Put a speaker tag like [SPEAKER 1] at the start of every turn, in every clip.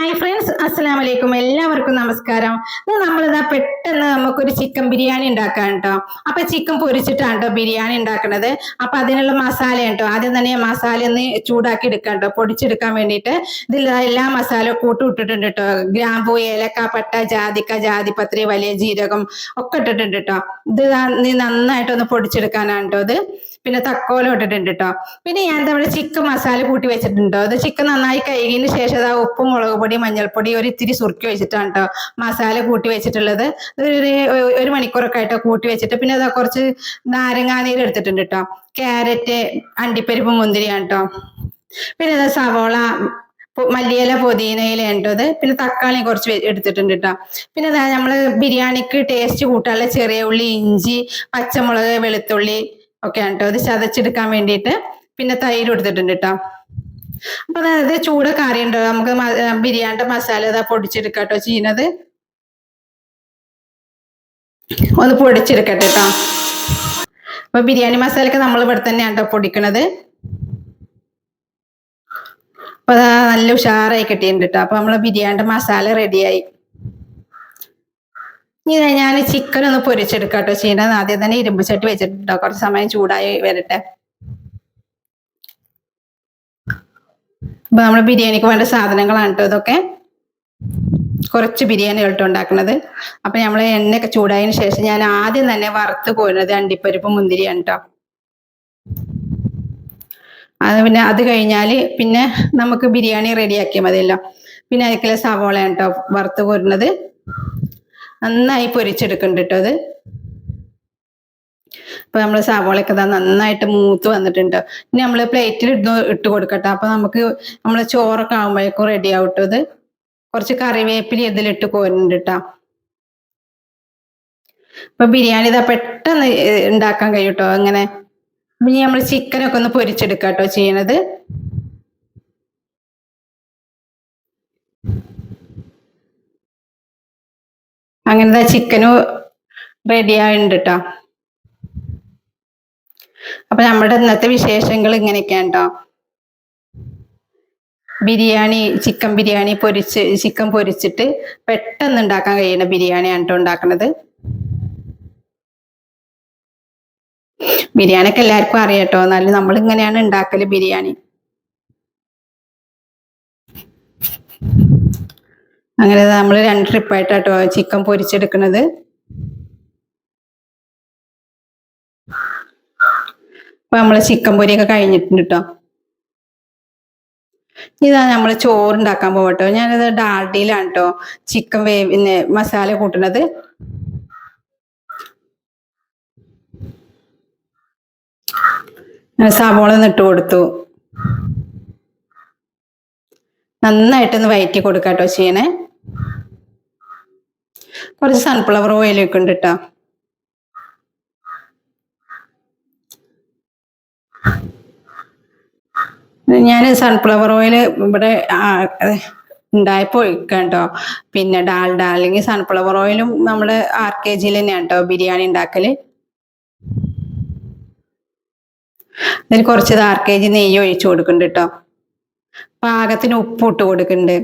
[SPEAKER 1] Hi friends, അസ്സലാമു അലൈക്കും. എല്ലാവർക്കും നമസ്കാരം. നമ്മളിതാ പെട്ടെന്ന് നമുക്കൊരു ചിക്കൻ ബിരിയാണി ഉണ്ടാക്കാം കേട്ടോ. അപ്പൊ ചിക്കൻ പൊരിച്ചിട്ടാണ് കേട്ടോ ബിരിയാണി ഉണ്ടാക്കുന്നത്. അപ്പൊ അതിനുള്ള മസാല കേട്ടോ, ആദ്യം തന്നെ മസാല ഒന്ന് ചൂടാക്കി എടുക്കാം കേട്ടോ, പൊടിച്ചെടുക്കാൻ വേണ്ടിയിട്ട്. ഇതിൽ എല്ലാ മസാല കൂട്ടും ഇട്ടിട്ടുണ്ട് കേട്ടോ. ഗ്രാമ്പൂ, ഏലക്ക, പട്ട, ജാതിക്ക, ജാതിപത്രി, വലിയ ജീരകം ഒക്കെ ഇട്ടിട്ടുണ്ട് കേട്ടോ. ഇത് നന്നായിട്ടൊന്ന് പൊടിച്ചെടുക്കാനാണ് കേട്ടോ ഇത്. പിന്നെ തക്കോലം ഇട്ടിട്ടുണ്ട് കേട്ടോ. പിന്നെ ഞാൻ നമ്മുടെ ചിക്കൻ മസാല കൂട്ടി വെച്ചിട്ടുണ്ടോ. അത് ചിക്കൻ നന്നായി കഴുകിയതിന് ശേഷം അത് ഉപ്പും മുളക് പൊടി, മഞ്ഞൾപ്പൊടി, ഒരു ഇത്തിരി സുർക്കി വെച്ചിട്ടാണ് കേട്ടോ മസാല കൂട്ടി വെച്ചിട്ടുള്ളത്. ഒരു മണിക്കൂറൊക്കെ ആയിട്ടോ കൂട്ടി വെച്ചിട്ട്. പിന്നെ അതാ കുറച്ച് നാരങ്ങാനീര് എടുത്തിട്ടുണ്ട് കേട്ടോ. ക്യാരറ്റ്, അണ്ടിപ്പരിപ്പ്, മുന്തിരിയാണ് കേട്ടോ. പിന്നെ അതാ സവോള, മല്ലിയില, പുതിനയില ഉണ്ടത്. പിന്നെ തക്കാളി കുറച്ച് എടുത്തിട്ടുണ്ട് കേട്ടോ. പിന്നെ അതാ നമ്മള് ബിരിയാണിക്ക് ടേസ്റ്റ് കൂട്ടാനുള്ള ചെറിയ ഉള്ളി, ഇഞ്ചി, പച്ചമുളക്, വെളുത്തുള്ളി ഒക്കെ ആണ് കേട്ടോ. ഇത് ചതച്ചെടുക്കാൻ വേണ്ടിയിട്ട്. പിന്നെ തൈര് എടുത്തിട്ടുണ്ട് കേട്ടോ. അപ്പൊ അതായത് ചൂടൊക്കെ അറിയണ്ടോ, നമുക്ക് ബിരിയാണിയുടെ മസാല ഇതാ പൊടിച്ചെടുക്കാം കേട്ടോ ചെയ്യുന്നത്. ഒന്ന് പൊടിച്ചെടുക്കട്ടെ കേട്ടോ. അപ്പൊ ബിരിയാണി മസാലയൊക്കെ നമ്മൾ ഇവിടെ തന്നെയാണ് കേട്ടോ പൊടിക്കണത്. അപ്പൊ അതാ നല്ല ഉഷാറായി കിട്ടിയിട്ടുണ്ട് കേട്ടോ. അപ്പൊ നമ്മളെ ബിരിയാണിയുടെ മസാല റെഡിയായി. ഇനി ഞാൻ ചിക്കൻ ഒന്ന് പൊരിച്ചെടുക്കാം കേട്ടോ ചെയ്യുന്നത്. ആദ്യം തന്നെ ഇരുമ്പ് ചട്ടി വെച്ചിട്ടുണ്ടോ, കുറച്ച് സമയം ചൂടായി വരട്ടെ. അപ്പൊ നമ്മള് ബിരിയാണിക്ക് വേണ്ട സാധനങ്ങളാണ് കേട്ടോ ഇതൊക്കെ. കുറച്ച് ബിരിയാണി കേട്ടോ ഉണ്ടാക്കുന്നത്. അപ്പൊ നമ്മള് എണ്ണയൊക്കെ ചൂടായതിനു ശേഷം ഞാൻ ആദ്യം തന്നെ വറുത്ത് കോരുന്നത് അണ്ടിപ്പരിപ്പ്, മുന്തിരിയാണ് കേട്ടോ. പിന്നെ അത് കഴിഞ്ഞാല് പിന്നെ നമുക്ക് ബിരിയാണി റെഡിയാക്കിയാൽ മതിയല്ലോ. പിന്നെ അതിലേക്കുള്ള സവോളയാണ് കേട്ടോ വറുത്ത് കോരുന്നത്. നന്നായി പൊരിച്ചെടുക്കുന്നുണ്ട് കേട്ടോ അത്. അപ്പൊ നമ്മള് സവോളയൊക്കെ നന്നായിട്ട് മൂത്ത് വന്നിട്ടുണ്ട്. ഇനി നമ്മള് പ്ലേറ്റിൽ ഇട്ട് കൊടുക്കട്ടെ. അപ്പൊ നമുക്ക് നമ്മള് ചോറൊക്കെ ആകുമ്പോഴേക്കും റെഡി ആവട്ടോ ഇത്. കുറച്ച് കറിവേപ്പില ഇതിലിട്ട് കോരുന്നുണ്ട് കേട്ടോ. അപ്പൊ ബിരിയാണി ഇതാ പെട്ടെന്ന് ഉണ്ടാക്കാൻ കഴിയും കേട്ടോ അങ്ങനെ. ഇനി നമ്മൾ ചിക്കനൊക്കെ ഒന്ന് പൊരിച്ചെടുക്കാം കേട്ടോ ചെയ്യണത്. അങ്ങനത്തെ ചിക്കനും റെഡി ആയിട്ടുണ്ട് കേട്ടോ. അപ്പൊ നമ്മുടെ ഇന്നത്തെ വിശേഷങ്ങൾ ഇങ്ങനെയൊക്കെയാണ് കേട്ടോ. ബിരിയാണി, ചിക്കൻ ബിരിയാണി ചിക്കൻ പൊരിച്ചിട്ട് പെട്ടെന്ന് ഉണ്ടാക്കാൻ കഴിയുന്ന ബിരിയാണിയാണ് കേട്ടോ ഉണ്ടാക്കുന്നത്. ബിരിയാണിയൊക്കെ എല്ലാവർക്കും അറിയാട്ടോ, എന്നാലും നമ്മൾ ഇങ്ങനെയാണ് ഉണ്ടാക്കല് ബിരിയാണി. അങ്ങനെ നമ്മൾ 2 ട്രിപ്പായിട്ടാട്ടോ ചിക്കൻ പൊരിച്ചെടുക്കുന്നത്. അപ്പൊ നമ്മള് ചിക്കൻ പൊരിയൊക്കെ കഴിഞ്ഞിട്ടുണ്ട് കേട്ടോ. ഇതാ നമ്മൾ ചോറുണ്ടാക്കാൻ പോകട്ടോ. ഞാനിത് ഡാൽഡിയിലാണ് കേട്ടോ ചിക്കൻ മസാല കൂട്ടുന്നത്. സവോള ഇട്ട് കൊടുത്തു. നന്നായിട്ടൊന്ന് വയറ്റി കൊടുക്കാട്ടോ ചെയ്യണേ. കുറച്ച് സൺഫ്ലവർ ഓയിൽ ഒക്കെ ഉണ്ട് കേട്ടോ. ഞാൻ സൺഫ്ലവർ ഓയിൽ ഇവിടെ ഉണ്ടായപ്പോ ഒഴിക്കാം കേട്ടോ. പിന്നെ ഡാൽഡ അല്ലെങ്കിൽ സൺഫ്ലവർ ഓയിലും നമ്മള് RKG തന്നെയാണ് കേട്ടോ ബിരിയാണി ഉണ്ടാക്കല്. അതിൽ കുറച്ച് RKG നെയ്യ് ഒഴിച്ചു കൊടുക്കുന്നുണ്ട് കേട്ടോ. പാകത്തിന് ഉപ്പ് ഇട്ട് കൊടുക്കുന്നുണ്ട്.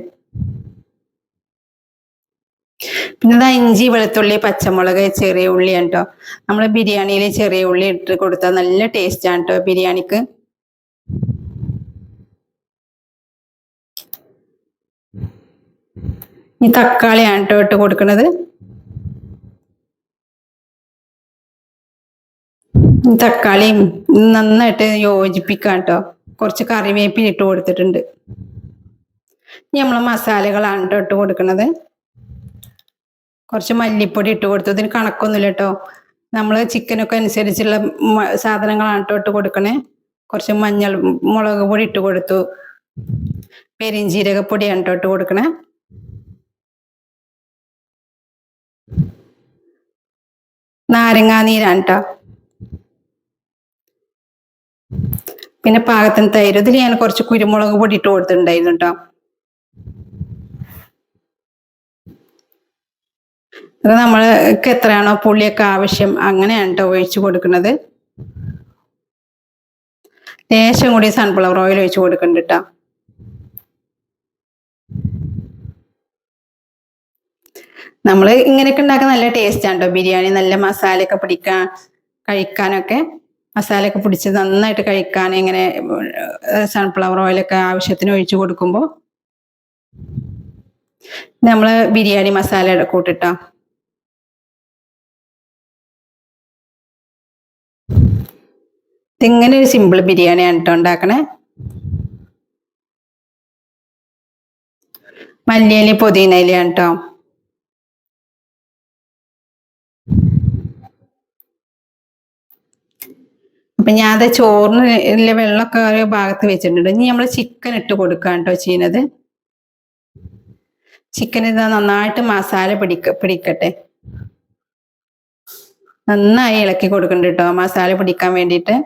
[SPEAKER 1] പിന്നെ ഇഞ്ചി, വെളുത്തുള്ളി, പച്ചമുളക്, ചെറിയ ഉള്ളിയാണ് കേട്ടോ. നമ്മള് ബിരിയാണിയിൽ ചെറിയ ഉള്ളി ഇട്ട് കൊടുത്താൽ നല്ല ടേസ്റ്റ് ആണ് കേട്ടോ ബിരിയാണിക്ക്. ഈ തക്കാളിയാണ് കേട്ടോ ഇട്ട് കൊടുക്കുന്നത്. തക്കാളിയും നന്നായിട്ട് യോജിപ്പിക്കാം കേട്ടോ. കുറച്ച് കറിവേപ്പില ഇട്ട് കൊടുത്തിട്ടുണ്ട്. ഇനി നമ്മളെ മസാലകളാണ് കേട്ടോ ഇട്ട് കൊടുക്കുന്നത്. കുറച്ച് മല്ലിപ്പൊടി ഇട്ട് കൊടുത്തു. ഇതിന് കണക്കൊന്നുമില്ല കേട്ടോ. നമ്മൾ ചിക്കനൊക്കെ അനുസരിച്ചുള്ള സാധനങ്ങളാണ് കേട്ടോ ഇട്ട് കൊടുക്കണേ. കുറച്ച് മുളക് പൊടി ഇട്ട് കൊടുത്തു. പെരിഞ്ജീരകപ്പൊടിയാണ് കേട്ടോ ഇട്ട് കൊടുക്കണേ. നാരങ്ങാനീരാണ് കേട്ടോ. പിന്നെ പാകത്തിന് തൈര്. ഇതിൽ ഞാൻ കുറച്ച് കുരുമുളക് പൊടി ഇട്ട് കൊടുത്തിട്ടുണ്ടായിരുന്നു കേട്ടോ. അത് നമ്മൾക്ക് എത്രയാണോ പുളിയൊക്കെ ആവശ്യം അങ്ങനെയാണ് കേട്ടോ ഒഴിച്ചു കൊടുക്കുന്നത്. ലേശം കൂടി സൺഫ്ലവർ ഓയിൽ ഒഴിച്ചു കൊടുക്കുന്നുണ്ട് കേട്ടോ. നമ്മൾ ഇങ്ങനെയൊക്കെ ഉണ്ടാക്കാൻ നല്ല ടേസ്റ്റ് ആണ് കേട്ടോ ബിരിയാണി. നല്ല മസാലയൊക്കെ പിടിക്കാൻ കഴിക്കാനൊക്കെ മസാലയൊക്കെ പിടിച്ച് നന്നായിട്ട് കഴിക്കാൻ ഇങ്ങനെ സൺഫ്ലവർ ഓയിലൊക്കെ ആവശ്യത്തിന് ഒഴിച്ചു കൊടുക്കുമ്പോൾ നമ്മൾ ബിരിയാണി മസാല കൂട്ടിട്ടോ. ഇതിങ്ങനെ ഒരു സിമ്പിൾ ബിരിയാണിയാണ് കേട്ടോ ഉണ്ടാക്കണേ. മല്ലിയില പുതിനയിലയാണ് കേട്ടോ. അപ്പൊ ഞാൻ അത് ചോറിന് വെള്ളമൊക്കെ ഒരു ഭാഗത്ത് വെച്ചിട്ടുണ്ട്. ഇനി നമ്മൾ ചിക്കൻ ഇട്ട് കൊടുക്കാം കേട്ടോ ചെയ്യുന്നത്. ചിക്കൻ ഇതാ നന്നായിട്ട് മസാല പിടിക്കട്ടെ. നന്നായി ഇളക്കി കൊടുക്കണ്ട കേട്ടോ മസാല പിടിക്കാൻ വേണ്ടിയിട്ട്.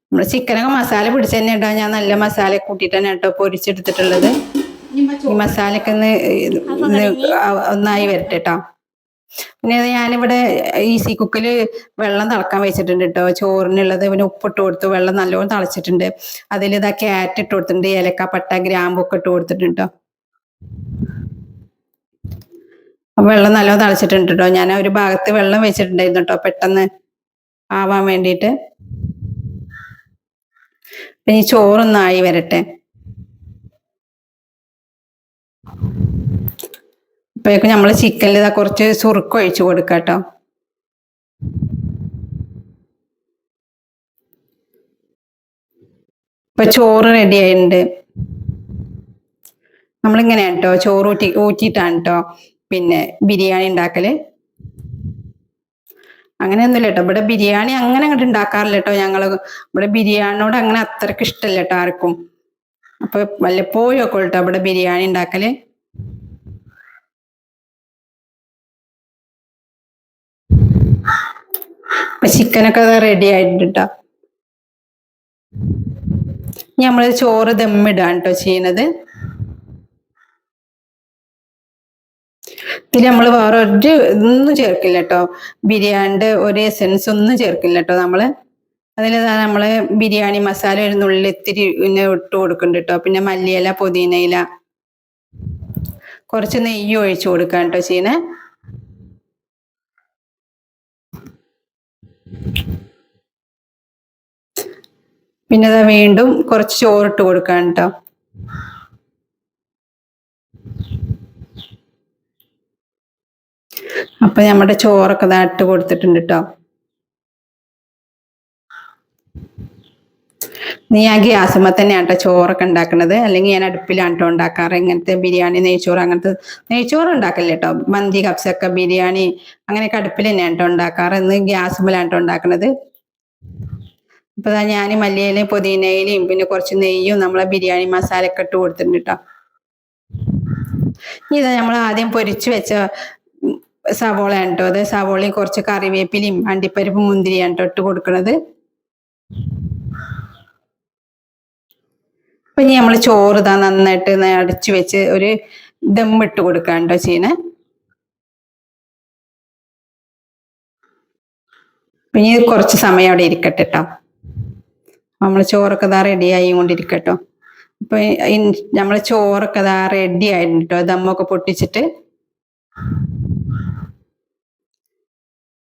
[SPEAKER 1] നമ്മൾ ചിക്കനൊക്കെ മസാല പിടിച്ച് തന്നെ കേട്ടോ. ഞാൻ നല്ല മസാല കൂട്ടിയിട്ടാണ് കേട്ടോ പൊരിച്ചെടുത്തിട്ടുള്ളത്. ഈ മസാലയൊക്കെ ഒന്നായി വരട്ടെ കേട്ടോ. പിന്നെ ഞാനിവിടെ ഈസി കുക്കിൽ വെള്ളം തിളക്കാൻ വെച്ചിട്ടുണ്ട് കേട്ടോ ചോറിനുള്ളത്. പിന്നെ ഉപ്പിട്ട് കൊടുത്തു, വെള്ളം നല്ലോണം തിളച്ചിട്ടുണ്ട്. അതിൽ ഇതാ ക്യാരറ്റ് ഇട്ട് കൊടുത്തിട്ടുണ്ട്, ഏലക്ക പട്ട ഗ്രാമ്പൊക്കെ ഇട്ട് കൊടുത്തിട്ടുണ്ട് കേട്ടോ. വെള്ളം നല്ലോണം തിളച്ചിട്ടുണ്ട് കേട്ടോ. ഞാൻ ഒരു ഭാഗത്ത് വെള്ളം വെച്ചിട്ടുണ്ടായിരുന്നു കേട്ടോ പെട്ടെന്ന് ആവാൻ വേണ്ടിയിട്ട്. പിന്നെ ഈ ചോറൊന്നായി വരട്ടെ. അപ്പോഴേക്കും നമ്മൾ ചിക്കനിൽ ഇതാ കുറച്ച് സുറുക്ക് ഒഴിച്ചു കൊടുക്കാം കേട്ടോ. ഇപ്പൊ ചോറ് റെഡി ആയിട്ടുണ്ട്. നമ്മളിങ്ങനെയാണ് കേട്ടോ ചോറ് ഊറ്റിയിട്ടാണ് കേട്ടോ പിന്നെ ബിരിയാണി ഉണ്ടാക്കല്. അങ്ങനെയൊന്നുമില്ല കേട്ടോ. ഇവിടെ ബിരിയാണി അങ്ങനെ അങ്ങോട്ട് ഉണ്ടാക്കാറില്ല കേട്ടോ ഞങ്ങള്. ഇവിടെ ബിരിയാണിനോട് അങ്ങനെ അത്രക്ക് ഇഷ്ടമല്ല കേട്ടോ ആർക്കും. അപ്പൊ വല്ലപ്പോഴും ഒക്കെ കേട്ടോ ഇവിടെ ബിരിയാണി ഉണ്ടാക്കല്. അപ്പൊ ചിക്കനൊക്കെ റെഡി ആയിട്ടുണ്ട് കേട്ടോ. നമ്മള് ചോറ് ദമ്മിടാണ് കേട്ടോ ചെയ്യുന്നത്. ഇതിൽ നമ്മൾ വേറെ ഒന്നും ചേർക്കില്ല കേട്ടോ. ബിരിയാണിന്റെ ഒരു എസൻസ് ഒന്നും ചേർക്കില്ല കേട്ടോ നമ്മള്. അതിൽ നമ്മള് ബിരിയാണി മസാല ഒരു നുള്ളി ഇത്തിരി ഇട്ട് കൊടുക്കുന്നുണ്ട് കേട്ടോ. പിന്നെ മല്ലിയില പുതിനയില കുറച്ച് നെയ്യ് ഒഴിച്ചു കൊടുക്കാം കേട്ടോ ചെയ്യണേ. പിന്നെ അതാ വീണ്ടും കുറച്ച് ചോറിട്ട് കൊടുക്കാം കേട്ടോ. അപ്പൊ നമ്മുടെ ചോറൊക്കെ ഇട്ട് കൊടുത്തിട്ടുണ്ട് കേട്ടോ. ഞാൻ ഗ്യാസുമ്മ തന്നെയാണ് കേട്ടോ ചോറൊക്കെ ഉണ്ടാക്കുന്നത്. അല്ലെങ്കിൽ ഞാൻ അടുപ്പിലാണ് കേട്ടോ ഉണ്ടാക്കാറ്. ഇങ്ങനത്തെ ബിരിയാണി നെയ്ച്ചോറ് അങ്ങനത്തെ നെയ്ച്ചോറ് ഉണ്ടാക്കില്ല കേട്ടോ. മന്തി കപ്സൊക്കെ ബിരിയാണി അങ്ങനെയൊക്കെ അടുപ്പിൽ തന്നെയാണ് കേട്ടോ ഉണ്ടാക്കാറ്. ഇന്ന് ഗ്യാസുമ്മലാണ് കേട്ടോ ഉണ്ടാക്കുന്നത്. ഇപ്പൊ ഞാൻ മല്ലിയിലയും പുതിനയിലയും പിന്നെ കുറച്ച് നെയ്യും നമ്മളെ ബിരിയാണി മസാല ഒക്കെ ഇട്ട് കൊടുത്തിട്ടുണ്ട് കേട്ടോ. ഇതാ നമ്മൾ ആദ്യം പൊരിച്ചു വെച്ച സവോളയാണ് കേട്ടോ. അത് സവോളയും കുറച്ച് കറിവേപ്പിലയും അണ്ടിപ്പരിപ്പും മുന്തിരിയാണ് കേട്ടോ ഇട്ട് കൊടുക്കുന്നത്. അപ്പൊ ഇനി നമ്മൾ ചോറ് ഇതാ നന്നായിട്ട് അടച്ചു വെച്ച് ഒരു ദമ്മിട്ട് കൊടുക്കാൻ കേട്ടോ ചെയ്യണേ. അപ്പൊ ഇനി കുറച്ച് സമയം അവിടെ ഇരിക്കട്ടെ കേട്ടോ. നമ്മൾ ചോറൊക്കെ ഇതാ റെഡി ആയി കൊണ്ടിരിക്കട്ടോ. അപ്പൊ നമ്മളെ ചോറൊക്കെ ഇതാ റെഡി ആയിട്ടുണ്ട് കേട്ടോ. ദമ്മൊക്കെ പൊട്ടിച്ചിട്ട്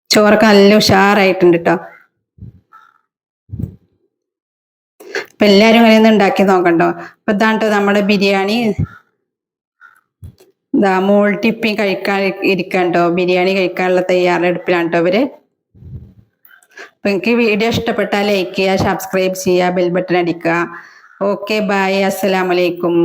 [SPEAKER 1] ചോറൊക്കെ നല്ല ഉഷാറായിട്ടുണ്ട് കേട്ടോ. അപ്പൊ എല്ലാരും ഇങ്ങനെ ഒന്ന് ഉണ്ടാക്കി നോക്കണ്ടോ. അപ്പൊ ഇതാണ്ടോ നമ്മുടെ ബിരിയാണി ഇതാ മോൾ ടിപ്പിങ് കഴിക്കാൻ ഇരിക്കണ്ടോ. ബിരിയാണി കഴിക്കാനുള്ള തയ്യാറെടുപ്പിലാണ് കേട്ടോ അവര്. അപ്പൊ എനിക്ക് വീഡിയോ ഇഷ്ടപ്പെട്ടാൽ ലൈക്ക് ചെയ്യുക, സബ്സ്ക്രൈബ് ചെയ്യുക, ബെൽ ബട്ടൺ അടിക്കുക. ഓക്കെ ബൈ, അസ്സലാമലൈക്കും.